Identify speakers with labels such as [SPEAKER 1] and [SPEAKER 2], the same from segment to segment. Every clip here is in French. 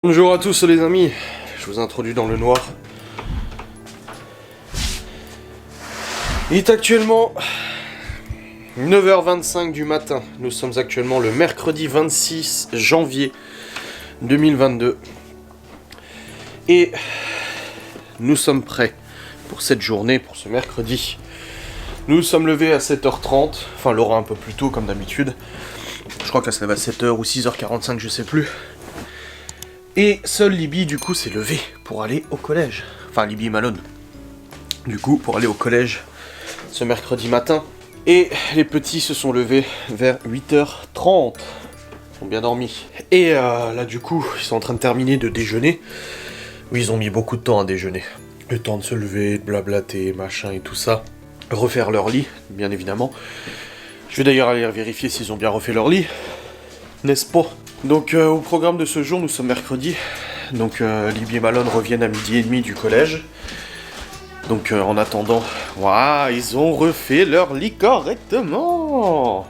[SPEAKER 1] Bonjour à tous les amis, je vous introduis dans le noir. Il est actuellement 9h25 du matin. Nous sommes actuellement le mercredi 26 janvier 2022. Et nous sommes prêts pour cette journée, pour ce mercredi. Nous nous sommes levés à 7h30, enfin Laura un peu plus tôt comme d'habitude. Je crois qu'elle se lève à 7h ou 6h45, je sais plus. Et seul Libby, du coup, s'est levé pour aller au collège. Enfin, Libby et Malone. Du coup, pour aller au collège ce mercredi matin. Et les petits se sont levés vers 8h30. Ils ont bien dormi. Et là, du coup, ils sont en train de terminer de déjeuner. Oui, ils ont mis beaucoup de temps à déjeuner. Le temps de se lever, de blablater, machin et tout ça. Refaire leur lit, bien évidemment. Je vais d'ailleurs aller vérifier s'ils ont bien refait leur lit. N'est-ce pas ? Donc au programme de ce jour, nous sommes mercredi. Donc Libby et Malone reviennent à 12h30 du collège. Donc en attendant, waouh, ils ont refait leur lit correctement.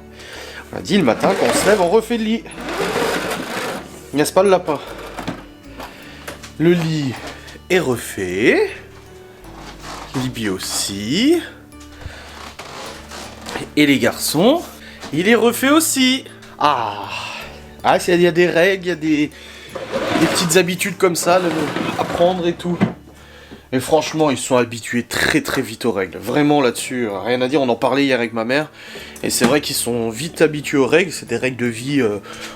[SPEAKER 1] On a dit le matin qu'on se lève, on refait le lit. N'est-ce pas le lapin? Le lit est refait. Libby aussi. Et les garçons, il est refait aussi. Ah, il y a des règles, il y a des petites habitudes comme ça à prendre et tout. Et franchement, ils sont habitués très très vite aux règles. Vraiment là-dessus, rien à dire, on en parlait hier avec ma mère. Et c'est vrai qu'ils sont vite habitués aux règles, c'est des règles de vie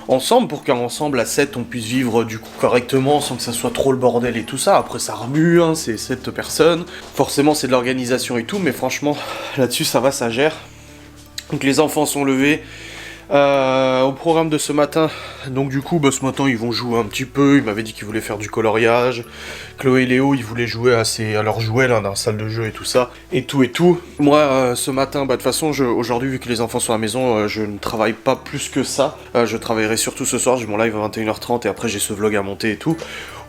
[SPEAKER 1] ensemble, pour qu'ensemble à 7 on puisse vivre du coup correctement, sans que ça soit trop le bordel et tout ça. Après ça remue, hein, c'est 7 personnes. Forcément c'est de l'organisation et tout, mais franchement, là-dessus ça va, ça gère. Donc les enfants sont levés. Au programme de ce matin, donc du coup ce matin ils vont jouer un petit peu. Ils m'avaient dit qu'ils voulaient faire du coloriage. Chloé et Léo ils voulaient jouer à leurs jouets là dans la salle de jeu et tout ça et tout. Moi ce matin de toute façon aujourd'hui vu que les enfants sont à la maison, je ne travaille pas plus que ça. Je travaillerai surtout ce soir, j'ai mon live à 21h30 et après j'ai ce vlog à monter et tout.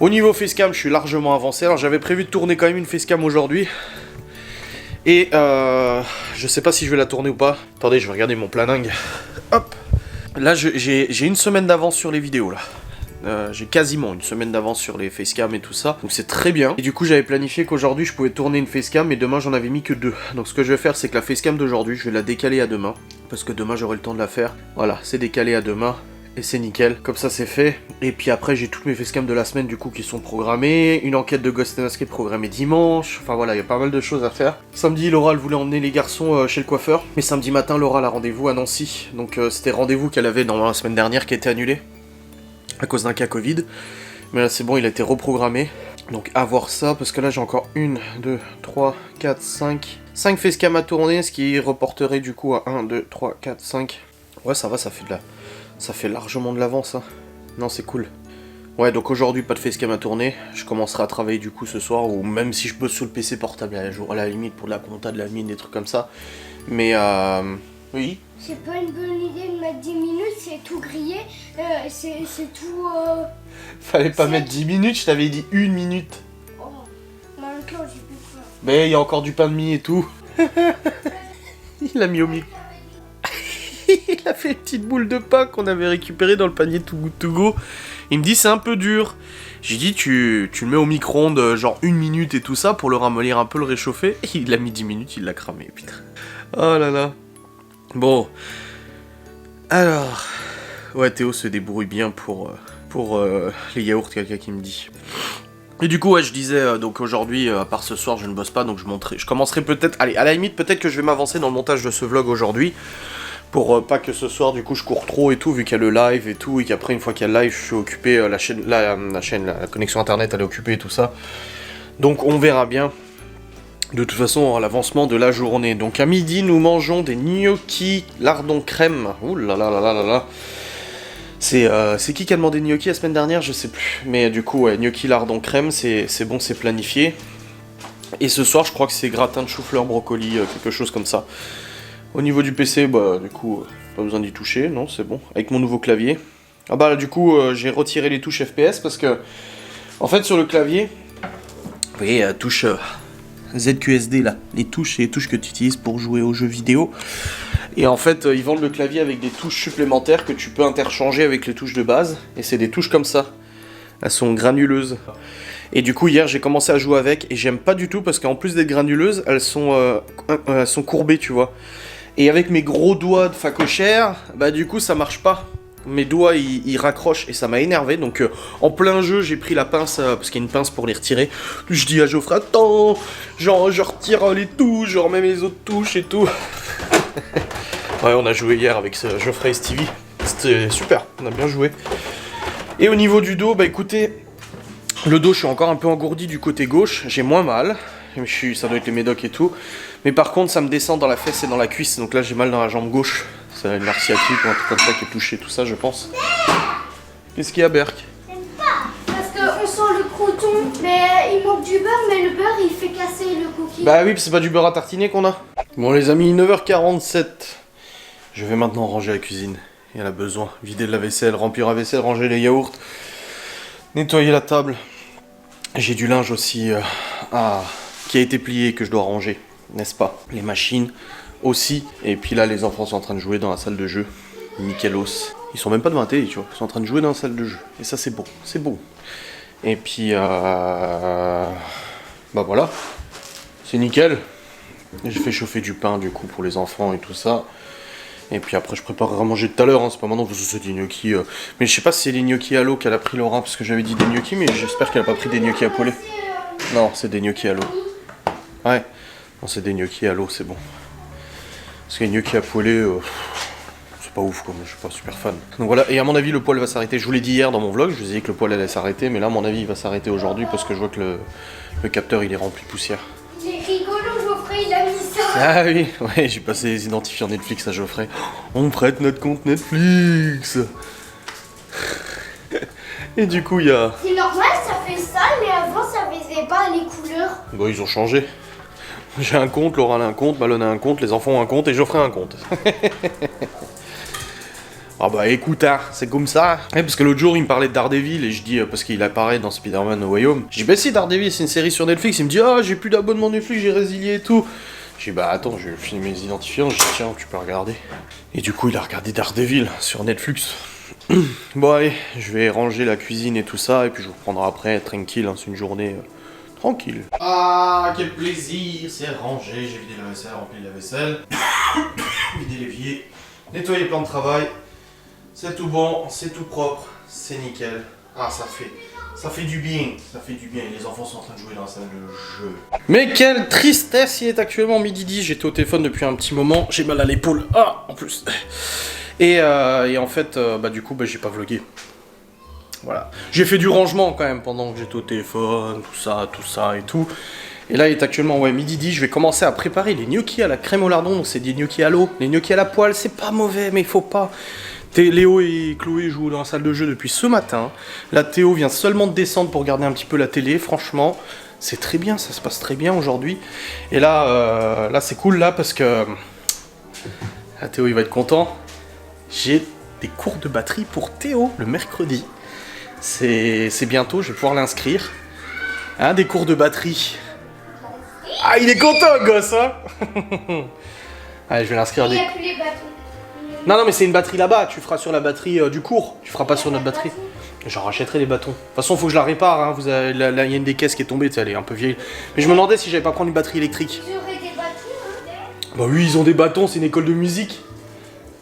[SPEAKER 1] Au niveau facecam je suis largement avancé. Alors j'avais prévu de tourner quand même une facecam aujourd'hui. Et je sais pas si je vais la tourner ou pas. Attendez, je vais regarder mon planning. Hop. Là, j'ai une semaine d'avance sur les vidéos, là. J'ai quasiment une semaine d'avance sur les facecam et tout ça. Donc c'est très bien. Et du coup, j'avais planifié qu'aujourd'hui, je pouvais tourner une facecam. Et demain, j'en avais mis que 2. Donc ce que je vais faire, c'est que la facecam d'aujourd'hui, je vais la décaler à demain. Parce que demain, j'aurai le temps de la faire. Voilà, c'est décalé à demain. Et c'est nickel, comme ça c'est fait. Et puis après j'ai toutes mes facecams de la semaine du coup qui sont programmées. Une enquête de Ghost and Escape programmée dimanche. Enfin voilà, il y a pas mal de choses à faire. Samedi, Laura elle voulait emmener les garçons chez le coiffeur. Mais samedi matin, Laura a rendez-vous à Nancy. Donc c'était rendez-vous qu'elle avait dans la semaine dernière qui a été annulé. À cause d'un cas Covid. Mais là c'est bon, il a été reprogrammé. Donc à voir ça, parce que là j'ai encore 1, 2, 3, 4, 5. 5 facecams à tourner, ce qui reporterait du coup à 1, 2, 3, 4, 5. Ouais ça va, ça fait largement de l'avance, hein. Non, c'est cool. Ouais, donc aujourd'hui, pas de facecam à tourner. Je commencerai à travailler du coup ce soir, ou même si je bosse sur le PC portable à la limite pour de la compta, de la mine, des trucs comme ça. Mais oui.
[SPEAKER 2] C'est pas une bonne idée de mettre 10 minutes, c'est tout grillé, c'est tout...
[SPEAKER 1] Fallait pas mettre 10 minutes, je t'avais dit 1 minute.
[SPEAKER 2] Oh, maintenant j'ai plus peur.
[SPEAKER 1] Mais il y a encore du pain de mie et tout. Il a mis au micro. Il a fait une petite boule de pain qu'on avait récupérée dans le panier Too Good To Go. Il me dit c'est un peu dur. J'ai dit tu le mets au micro-ondes genre 1 minute et tout ça pour le ramollir un peu, le réchauffer. Et il a mis 10 minutes, il l'a cramé, putain. Oh là là. Bon. Alors. Ouais, Théo se débrouille bien pour les yaourts, quelqu'un qui me dit. Et du coup, ouais, je disais, donc aujourd'hui, à part ce soir, je ne bosse pas, donc je commencerai peut-être... Allez, à la limite, peut-être que je vais m'avancer dans le montage de ce vlog aujourd'hui. Pour pas que ce soir, du coup, je cours trop et tout, vu qu'il y a le live et tout, et qu'après, une fois qu'il y a le live, je suis occupé, la connexion internet, elle est occupée et tout ça. Donc, on verra bien, de toute façon, l'avancement de la journée. Donc, à midi, nous mangeons des gnocchis lardon crème. Ouh là là là là là là. C'est qui a demandé gnocchi la semaine dernière? Je sais plus. Mais du coup, ouais, gnocchi lardon crème, c'est bon, c'est planifié. Et ce soir, je crois que c'est gratin de chou-fleur brocoli, quelque chose comme ça. Au niveau du PC, bah du coup, pas besoin d'y toucher, non, c'est bon. Avec mon nouveau clavier. Ah bah là, du coup, j'ai retiré les touches FPS parce que, en fait, sur le clavier, vous voyez, la touche ZQSD là, les touches que tu utilises pour jouer aux jeux vidéo. Et en fait, ils vendent le clavier avec des touches supplémentaires que tu peux interchanger avec les touches de base. Et c'est des touches comme ça. Elles sont granuleuses. Et du coup, hier, j'ai commencé à jouer avec, et j'aime pas du tout, parce qu'en plus d'être granuleuses, elles sont courbées, tu vois. Et avec mes gros doigts de facochère, bah du coup, ça marche pas. Mes doigts, ils raccrochent, et ça m'a énervé. Donc, en plein jeu, j'ai pris la pince, parce qu'il y a une pince pour les retirer. Je dis à Geoffrey, attends, genre, je retire les touches, je remets les autres touches et tout. Ouais, on a joué hier avec Geoffrey et Stevie. C'était super, on a bien joué. Et au niveau du dos, bah écoutez, le dos, je suis encore un peu engourdi du côté gauche. J'ai moins mal. Ça doit être les médocs et tout. Mais par contre, ça me descend dans la fesse et dans la cuisse. Donc là, j'ai mal dans la jambe gauche. C'est une nerf sciatique ou un truc comme ça qui est touché, tout ça, je pense. Qu'est-ce qu'il y a, Berk?
[SPEAKER 2] J'aime pas. Parce qu'on sent le croûton. Mais il manque du beurre, mais le beurre, il fait casser le cookie.
[SPEAKER 1] Bah oui, c'est pas du beurre à tartiner qu'on a. Bon, les amis, 9h47. Je vais maintenant ranger la cuisine. Il y en a besoin. Vider de la vaisselle, remplir la vaisselle, ranger les yaourts. Nettoyer la table. J'ai du linge aussi qui a été plié et que je dois ranger, n'est-ce pas? Les machines aussi. Et puis là, les enfants sont en train de jouer dans la salle de jeu. Nickelos. Ils sont même pas devant la télé, tu vois. Ils sont en train de jouer dans la salle de jeu. Et ça, c'est beau. C'est beau. Et puis, bah voilà. C'est nickel. J'ai fait chauffer du pain, du coup, pour les enfants et tout ça. Et puis après, je prépare à manger tout à l'heure, hein. C'est pas maintenant parce que c'est des gnocchis. Mais je sais pas si c'est les gnocchis à l'eau qu'elle a pris, Laura, parce que j'avais dit des gnocchis, mais j'espère qu'elle a pas pris des gnocchis à poulet. Non, c'est des gnocchis à l'eau. Ouais, non, c'est des gnocchis à l'eau, c'est bon. Parce que les gnocchis à poulet, c'est pas ouf, quoi, mais je suis pas super fan. Donc voilà, et à mon avis, le poêle va s'arrêter. Je vous l'ai dit hier dans mon vlog, je vous ai dit que le poêle allait s'arrêter, mais là, à mon avis, il va s'arrêter aujourd'hui parce que je vois que le capteur, il est rempli de poussière.
[SPEAKER 2] C'est rigolo, Geoffrey, il a mis ça.
[SPEAKER 1] Ah oui, ouais, j'ai passé les identifiants Netflix à Geoffrey. On prête notre compte Netflix. Et du coup, il y a...
[SPEAKER 2] C'est normal, ça fait ça, mais avant, ça faisait pas les couleurs.
[SPEAKER 1] Bon, ils ont changé. J'ai un compte, Laura a un compte, Malone a un compte, les enfants ont un compte et Geoffrey a un compte. Ah bah écoute, hein, c'est comme ça. Ouais, parce que l'autre jour, il me parlait de Daredevil et je dis, parce qu'il apparaît dans Spider-Man No Way Home. Je dis, bah si, Daredevil, c'est une série sur Netflix. Il me dit, ah, j'ai plus d'abonnement Netflix, j'ai résilié et tout. Je dis, bah attends, je vais filmer mes identifiants. Je dis, tiens, tu peux regarder. Et du coup, il a regardé Daredevil sur Netflix. Bon, allez, je vais ranger la cuisine et tout ça, et puis je vous reprendrai après, tranquille, hein, c'est une journée tranquille. Ah, quel plaisir, c'est rangé, j'ai vidé la vaisselle, rempli la vaisselle, vidé l'évier, nettoyé le plan de travail. C'est tout bon, c'est tout propre, c'est nickel. Ah, ça fait du bien, ça fait du bien. Les enfants sont en train de jouer dans la salle de jeu. Mais quelle tristesse, il est actuellement midi 10. J'étais au téléphone depuis un petit moment, j'ai mal à l'épaule. Ah, en plus. Et en fait, bah du coup, bah, j'ai pas vlogué. Voilà. J'ai fait du rangement quand même pendant que j'étais au téléphone, tout ça et tout. Et là, il est actuellement, ouais, midi 10. Je vais commencer à préparer les gnocchis à la crème au lardon. Donc c'est des gnocchis à l'eau. Les gnocchis à la poêle, c'est pas mauvais, mais il faut pas. Léo et Chloé jouent dans la salle de jeu depuis ce matin. Là, Théo vient seulement de descendre pour regarder un petit peu la télé. Franchement, c'est très bien, ça se passe très bien aujourd'hui. Et là, là c'est cool là parce que là, Théo il va être content. J'ai des cours de batterie pour Théo le mercredi. C'est bientôt, je vais pouvoir l'inscrire. Hein, des cours de batterie. Ah, il est content, gosse, hein. Allez, je vais l'inscrire.
[SPEAKER 2] Il n'y a plus les bâtons.
[SPEAKER 1] Non, mais c'est une batterie là-bas, tu feras sur la batterie du cours, tu feras pas sur notre batterie. J'en rachèterai les bâtons. De toute façon, faut que je la répare, hein. Là, il y a une des caisses qui est tombée, elle est un peu vieille. Mais je me demandais si j'allais pas prendre une batterie électrique.
[SPEAKER 2] Ils auraient des bâtons, hein.
[SPEAKER 1] Bah oui, ils ont des bâtons, c'est une école de musique.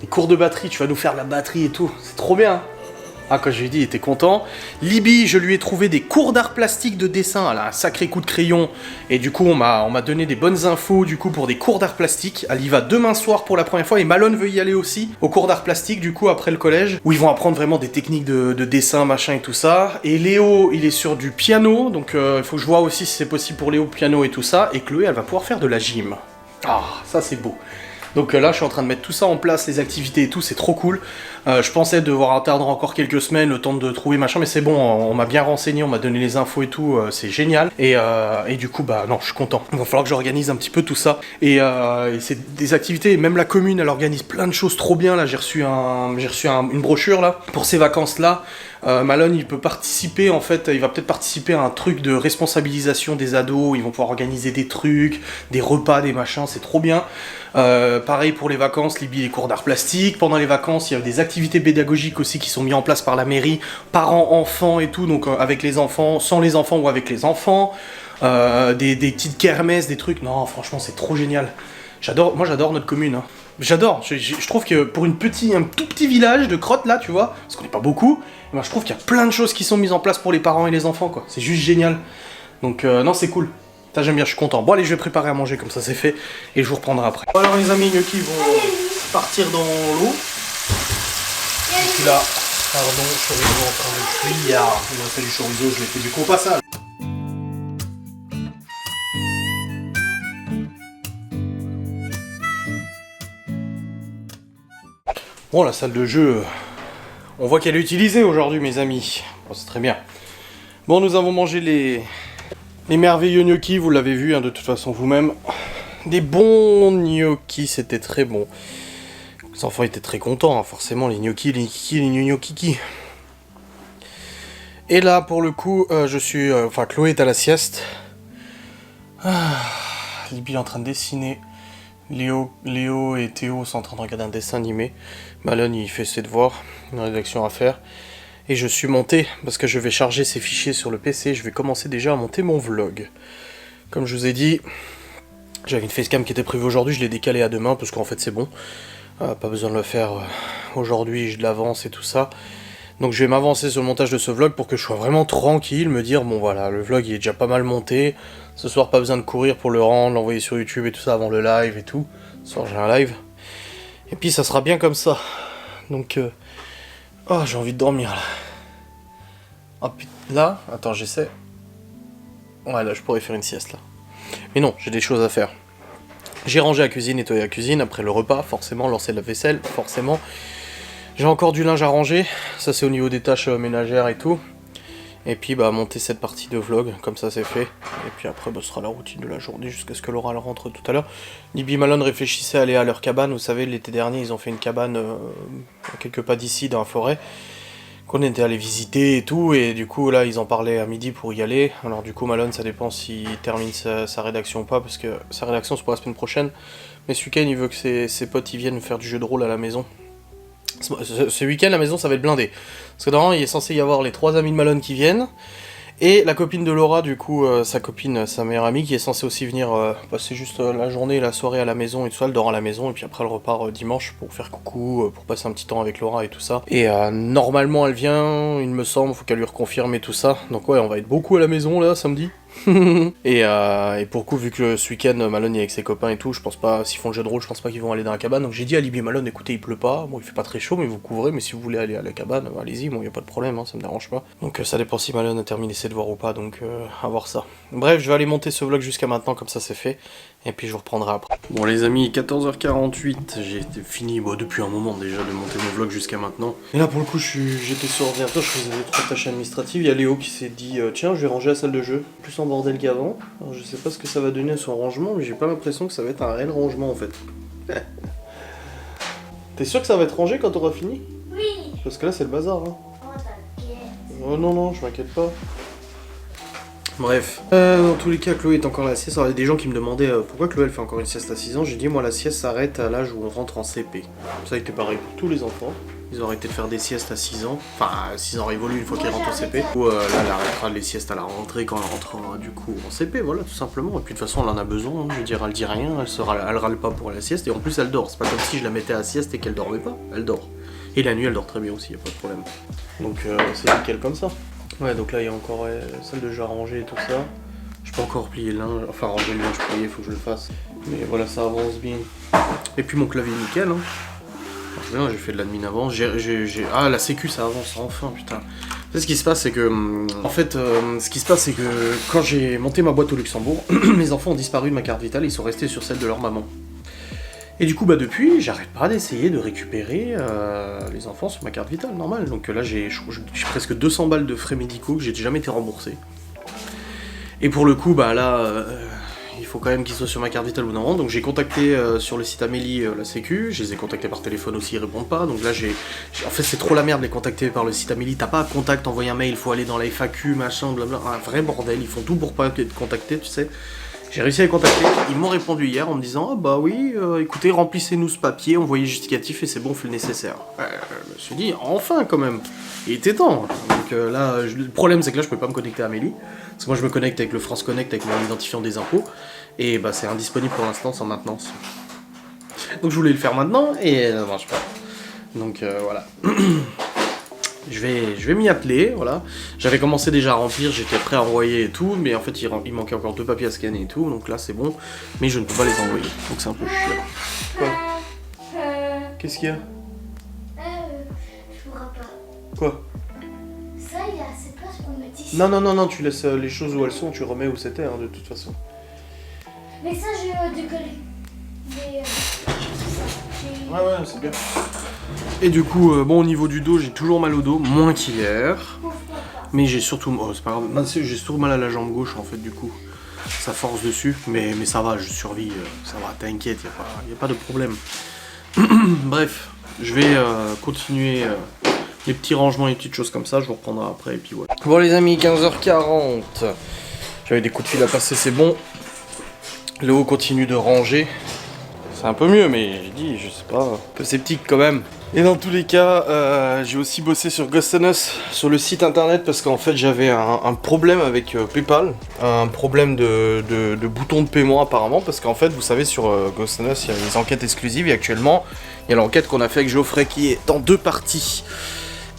[SPEAKER 1] Des cours de batterie, tu vas nous faire la batterie et tout, c'est trop bien. Ah, quand je lui ai dit, il était content. Libby, je lui ai trouvé des cours d'art plastique de dessin. Elle a un sacré coup de crayon. Et du coup, on m'a donné des bonnes infos du coup pour des cours d'art plastique. Elle y va demain soir pour la première fois. Et Malone veut y aller aussi au cours d'art plastique, du coup, après le collège. Où ils vont apprendre vraiment des techniques de dessin, machin et tout ça. Et Léo, il est sur du piano. Donc, il faut que je vois aussi si c'est possible pour Léo, piano et tout ça. Et Chloé, elle va pouvoir faire de la gym. Ah, ça c'est beau. Donc là, je suis en train de mettre tout ça en place, les activités et tout, c'est trop cool. Je pensais devoir attendre encore quelques semaines, le temps de trouver machin, mais c'est bon, on m'a bien renseigné, on m'a donné les infos et tout, c'est génial. Et du coup, bah non, je suis content. Il va falloir que j'organise un petit peu tout ça. Et c'est des activités, même la commune, elle organise plein de choses trop bien. Là, j'ai reçu une brochure là pour ces vacances-là. Malone, il peut participer, en fait, il va peut-être participer à un truc de responsabilisation des ados. Ils vont pouvoir organiser des trucs, des repas, des machins, c'est trop bien. Pareil pour les vacances, Libye, les cours d'art plastique. Pendant les vacances, il y a des activités activités pédagogiques aussi qui sont mises en place par la mairie, parents-enfants et tout, donc avec les enfants, sans les enfants ou avec les enfants, des petites kermesses, des trucs. Non, franchement, c'est trop génial. Moi j'adore notre commune. Hein. J'adore. Je trouve que pour un tout petit village de crotte là, tu vois, parce qu'on n'est pas beaucoup, ben, je trouve qu'il y a plein de choses qui sont mises en place pour les parents et les enfants, quoi. C'est juste génial. Donc non, c'est cool. Ça j'aime bien, je suis content. Bon allez, je vais préparer à manger comme ça c'est fait et je vous reprendrai après. Bon, alors les amis, les gnocchis vont partir dans l'eau. Et puis là, pardon, chorizo en train de cuire. Il m'a fait du chorizo, je l'ai fait du coup au passage. Bon, la salle de jeu, on voit qu'elle est utilisée aujourd'hui, mes amis. Bon, c'est très bien. Bon, nous avons mangé les merveilleux gnocchis, vous l'avez vu, hein, de toute façon vous-même. Des bons gnocchis, c'était très bon. Les enfants étaient très contents, hein, forcément, les gnocchis, les gnocchis. Et là, pour le coup, Chloé est à la sieste. Libby est en train de dessiner. Léo et Théo sont en train de regarder un dessin animé. Malone, il fait ses devoirs, une rédaction à faire. Et je suis monté, parce que je vais charger ces fichiers sur le PC, je vais commencer déjà à monter mon vlog. Comme je vous ai dit, j'avais une facecam qui était prévue aujourd'hui, je l'ai décalée à demain, parce qu'en fait c'est bon. Pas besoin de le faire aujourd'hui, je l'avance et tout ça. Donc je vais m'avancer sur le montage de ce vlog pour que je sois vraiment tranquille, me dire, bon voilà, le vlog il est déjà pas mal monté. Ce soir, pas besoin de courir pour le rendre, l'envoyer sur YouTube et tout ça avant le live et tout. Ce soir, j'ai un live. Et puis, ça sera bien comme ça. Donc, oh, j'ai envie de dormir, là. Oh, putain, là, attends, j'essaie. Ouais, là, je pourrais faire une sieste, là. Mais non, j'ai des choses à faire. J'ai rangé la cuisine, nettoyé la cuisine, après le repas, forcément, lancer la vaisselle, forcément. J'ai encore du linge à ranger. Ça, c'est au niveau des tâches ménagères et tout. Et puis bah monter cette partie de vlog, comme ça c'est fait. Et puis après bah, ce sera la routine de la journée jusqu'à ce que Laura elle rentre tout à l'heure. Libby et Malone réfléchissaient à aller à leur cabane. Vous savez, l'été dernier ils ont fait une cabane à quelques pas d'ici dans la forêt. Qu'on était allé visiter et tout. Et du coup là ils en parlaient à midi pour y aller. Alors du coup Malone ça dépend s'il termine sa rédaction ou pas. Parce que sa rédaction c'est pour la semaine prochaine. Mais ce week-end il veut que ses potes ils viennent faire du jeu de rôle à la maison. Ce week-end, la maison, ça va être blindé. Parce que normalement, il est censé y avoir les 3 amis de Malone qui viennent. Et la copine de Laura, du coup, sa copine, sa meilleure amie, qui est censée aussi venir passer juste la journée, la soirée à la maison et tout ça. Elle dort à la maison et puis après elle repart dimanche pour faire coucou, pour passer un petit temps avec Laura et tout ça. Et normalement, elle vient, il me semble, faut qu'elle lui reconfirme et tout ça. Donc ouais, on va être beaucoup à la maison là, samedi. et pour le coup, vu que ce week-end Malone est avec ses copains et tout, je pense pas, s'ils font le jeu de rôle, je pense pas qu'ils vont aller dans la cabane. Donc j'ai dit à Libby et Malone, écoutez, il pleut pas, bon il fait pas très chaud, mais vous couvrez, mais si vous voulez aller à la cabane, allez-y, bon y a pas de problème, hein, ça me dérange pas. Donc ça dépend si Malone a terminé ses devoirs ou pas, donc à voir ça. Bref, je vais aller monter ce vlog jusqu'à maintenant, comme ça c'est fait, et puis je vous reprendrai après. Bon les amis, 14h48, j'ai fini depuis un moment déjà de monter mon vlog jusqu'à maintenant. Et là pour le coup, j'étais sur ordinateur, je faisais 3 tâches administratives, il y a Léo qui s'est dit, tiens je vais ranger la salle de jeu, plus en bordel qu'avant. Alors je sais pas ce que ça va donner à son rangement, mais j'ai pas l'impression que ça va être un réel rangement en fait. T'es sûr que ça va être rangé quand t'auras fini?
[SPEAKER 2] Oui.
[SPEAKER 1] Parce que là c'est le bazar hein.
[SPEAKER 2] Oh t'inquiète.
[SPEAKER 1] Oh non, je m'inquiète pas. Bref. Dans tous les cas, Chloé est encore à la sieste. Alors il y a des gens qui me demandaient pourquoi Chloé elle fait encore une sieste à 6 ans. J'ai dit moi la sieste s'arrête à l'âge où on rentre en CP. Ça a été pareil pour tous les enfants. Ils ont arrêté de faire des siestes à 6 ans. Enfin, 6 ans révolus une fois qu'ils rentrent en CP. Ou là, elle arrêtera les siestes à la rentrée quand elle rentrera du coup en CP, voilà, tout simplement. Et puis de toute façon, elle en a besoin. Hein. Je veux dire, elle dit rien, elle râle pas pour la sieste. Et en plus, elle dort. C'est pas comme si je la mettais à la sieste et qu'elle dormait pas. Elle dort. Et la nuit, elle dort très bien aussi, y a pas de problème. Donc c'est nickel comme ça. Ouais, donc là, il y a encore la salle de jeu à ranger et tout ça. Je peux encore plier le linge, enfin ranger le linge plié, faut que je le fasse. Mais voilà, ça avance bien. Et puis mon clavier nickel, hein. Alors, j'ai fait de l'admin avant. Ah, la sécu, ça avance, enfin, putain. Tu sais, ce qui se passe, c'est que... En fait, ce qui se passe, c'est que quand j'ai monté ma boîte au Luxembourg, mes enfants ont disparu de ma carte vitale, ils sont restés sur celle de leur maman. Et du coup, bah depuis, j'arrête pas d'essayer de récupérer les enfants sur ma carte vitale, normal. Donc là, j'ai presque 200 balles de frais médicaux que j'ai jamais été remboursé. Et pour le coup, bah là, il faut quand même qu'ils soient sur ma carte vitale au bout d'un moment. Donc j'ai contacté sur le site Amélie la sécu, je les ai contactés par téléphone aussi, ils répondent pas. Donc là, en fait, c'est trop la merde de les contacter par le site Amélie. T'as pas à contact, envoyer un mail, il faut aller dans la FAQ, machin, blabla. Un vrai bordel, ils font tout pour pas être contactés, tu sais. J'ai réussi à les contacter, ils m'ont répondu hier en me disant ah bah oui, écoutez, remplissez-nous ce papier, envoyez justificatif et c'est bon, on fait le nécessaire. Je me suis dit, enfin quand même, il était temps. Donc là, le problème c'est que là je peux pas me connecter à Amélie, parce que moi je me connecte avec le France Connect avec mon identifiant des impôts, et bah c'est indisponible pour l'instant sans maintenance. Donc je voulais le faire maintenant et ça marche pas. Donc voilà. Je vais m'y atteler, voilà. J'avais commencé déjà à remplir, j'étais prêt à envoyer et tout, mais en fait il manquait encore 2 papiers à scanner et tout, donc là c'est bon, mais je ne peux pas les envoyer, donc c'est un peu chiant. Quoi? Qu'est-ce qu'il y a?
[SPEAKER 2] Je pourrais pas.
[SPEAKER 1] Quoi?
[SPEAKER 2] Ça, il y a assez de place pour mettre ici.
[SPEAKER 1] Non, tu laisses les choses où elles sont, tu remets où c'était, hein, de toute façon.
[SPEAKER 2] Mais ça, j'ai décollé. Mais
[SPEAKER 1] Ouais, c'est bien. Et du coup, bon, au niveau du dos, j'ai toujours mal au dos, moins qu'hier. Mais j'ai surtout... Oh, c'est pas grave, j'ai surtout mal à la jambe gauche, en fait, du coup. Ça force dessus, mais ça va, je survis, ça va, t'inquiète, y a pas de problème. Bref, je vais continuer les petits rangements et les petites choses comme ça, je vous reprendrai après, et puis voilà. Bon les amis, 15h40. J'avais des coups de fil à passer, c'est bon. Léo continue de ranger. C'est un peu mieux, mais j'ai dit, je sais pas, un peu sceptique quand même. Et dans tous les cas, j'ai aussi bossé sur Ghost and Us, sur le site internet, parce qu'en fait j'avais un problème avec PayPal, un problème de bouton de paiement apparemment, parce qu'en fait, vous savez, sur Ghost and Us, il y a des enquêtes exclusives, et actuellement, il y a l'enquête qu'on a fait avec Geoffrey qui est en 2 parties.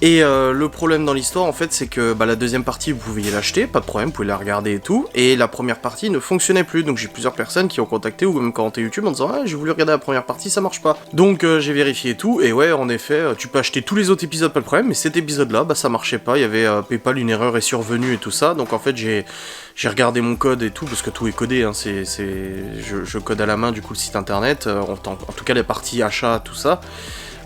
[SPEAKER 1] Et le problème dans l'histoire en fait c'est que la deuxième partie vous pouviez l'acheter, pas de problème, vous pouvez la regarder et tout, et la première partie ne fonctionnait plus, donc j'ai plusieurs personnes qui ont contacté ou même commenté YouTube en disant ah j'ai voulu regarder la première partie, ça marche pas. Donc j'ai vérifié et tout, et ouais en effet tu peux acheter tous les autres épisodes, pas de problème, mais cet épisode là ça marchait pas, il y avait PayPal, une erreur est survenue et tout ça, donc en fait j'ai regardé mon code et tout, parce que tout est codé, hein, je code à la main du coup le site internet, en tout cas les parties achats, tout ça.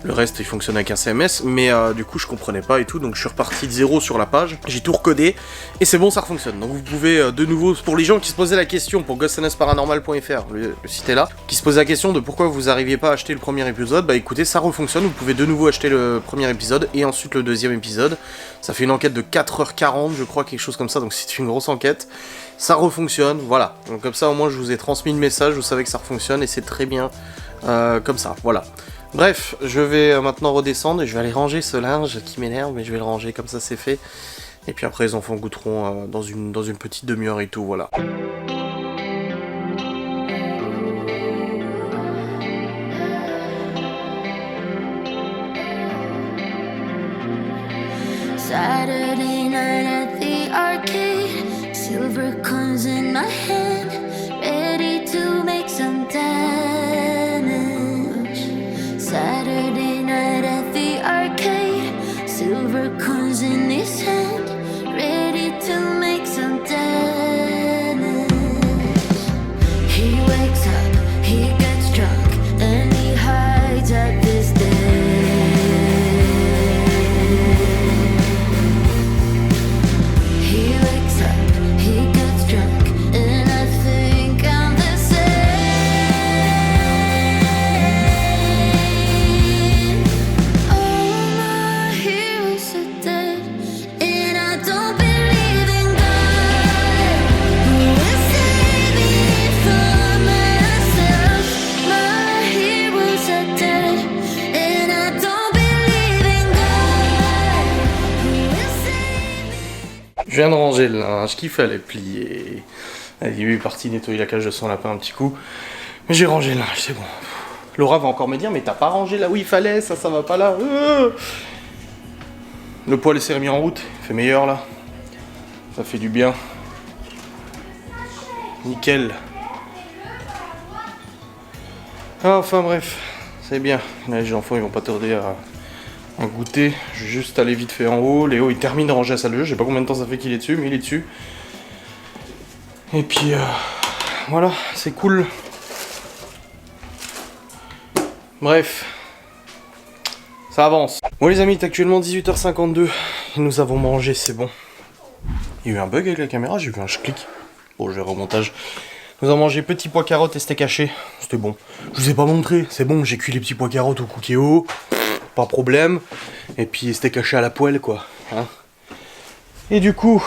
[SPEAKER 1] Le reste, il fonctionne avec un CMS, mais du coup, je comprenais pas et tout, donc je suis reparti de 0 sur la page, j'ai tout recodé, et c'est bon, ça fonctionne. Donc vous pouvez, de nouveau, pour les gens qui se posaient la question, pour ghostandusparanormal.fr, le site est là, qui se posaient la question de pourquoi vous arriviez pas à acheter le premier épisode, bah écoutez, ça refonctionne, vous pouvez de nouveau acheter le premier épisode, et ensuite le deuxième épisode. Ça fait une enquête de 4h40, je crois, quelque chose comme ça, donc c'est une grosse enquête. Ça refonctionne, voilà. Donc comme ça, au moins, je vous ai transmis le message, vous savez que ça refonctionne, et c'est très bien comme ça, voilà. Bref, je vais maintenant redescendre et je vais aller ranger ce linge qui m'énerve, mais je vais le ranger comme ça c'est fait. Et puis après les enfants goûteront dans une petite demi-heure et tout, voilà.
[SPEAKER 3] Saturday night at the arcade, silver coins in my hand, ready to make some damage. Saturday night at the arcade, silver coins in his hand, ready to make some damage. He wakes up, he gets drunk, and he hides at this den. He wakes up, he gets drunk, and I think I'm the same. All my heroes are dead, and I don't believe in God, who will save me from myself. My heroes are dead, and I don't believe in God, who will save me.
[SPEAKER 1] Je viens de ranger le linge qu'il fallait plier. Il est parti nettoyer la cage de son lapin un petit coup. Mais j'ai rangé le linge, c'est bon. Laura va encore me dire, mais t'as pas rangé là où il fallait, ça va pas là. Le poêle s'est remis en route, il fait meilleur là. Ça fait du bien. Nickel. Enfin bref, c'est bien. Là, les enfants ils vont pas tarder à goûter. Je vais juste aller vite fait en haut. Léo il termine de ranger la salle de jeu. Je sais pas combien de temps ça fait qu'il est dessus, mais il est dessus. Et puis voilà, c'est cool. Bref, ça avance. Bon les amis, il est actuellement 18h52. Nous avons mangé, c'est bon. Il y a eu un bug avec la caméra, j'ai vu un clic. Bon, je vais remontage. Nous avons mangé petits pois carottes et steak haché. C'était bon. Je vous ai pas montré, c'est bon, j'ai cuit les petits pois carottes au cookéo. Pas problème. Et puis steak haché à la poêle quoi. Hein. Et du coup,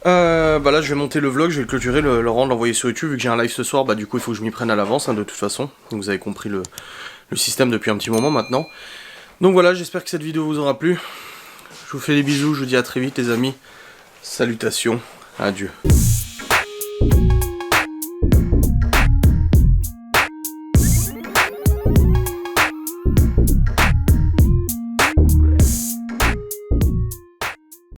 [SPEAKER 1] Bah là je vais monter le vlog, je vais le clôturer, le rendre, l'envoyer sur YouTube. Vu que j'ai un live ce soir, bah du coup il faut que je m'y prenne à l'avance, hein, de toute façon. Donc vous avez compris le système depuis un petit moment maintenant. Donc voilà, j'espère que cette vidéo vous aura plu. Je vous fais des bisous, je vous dis à très vite les amis. Salutations, adieu.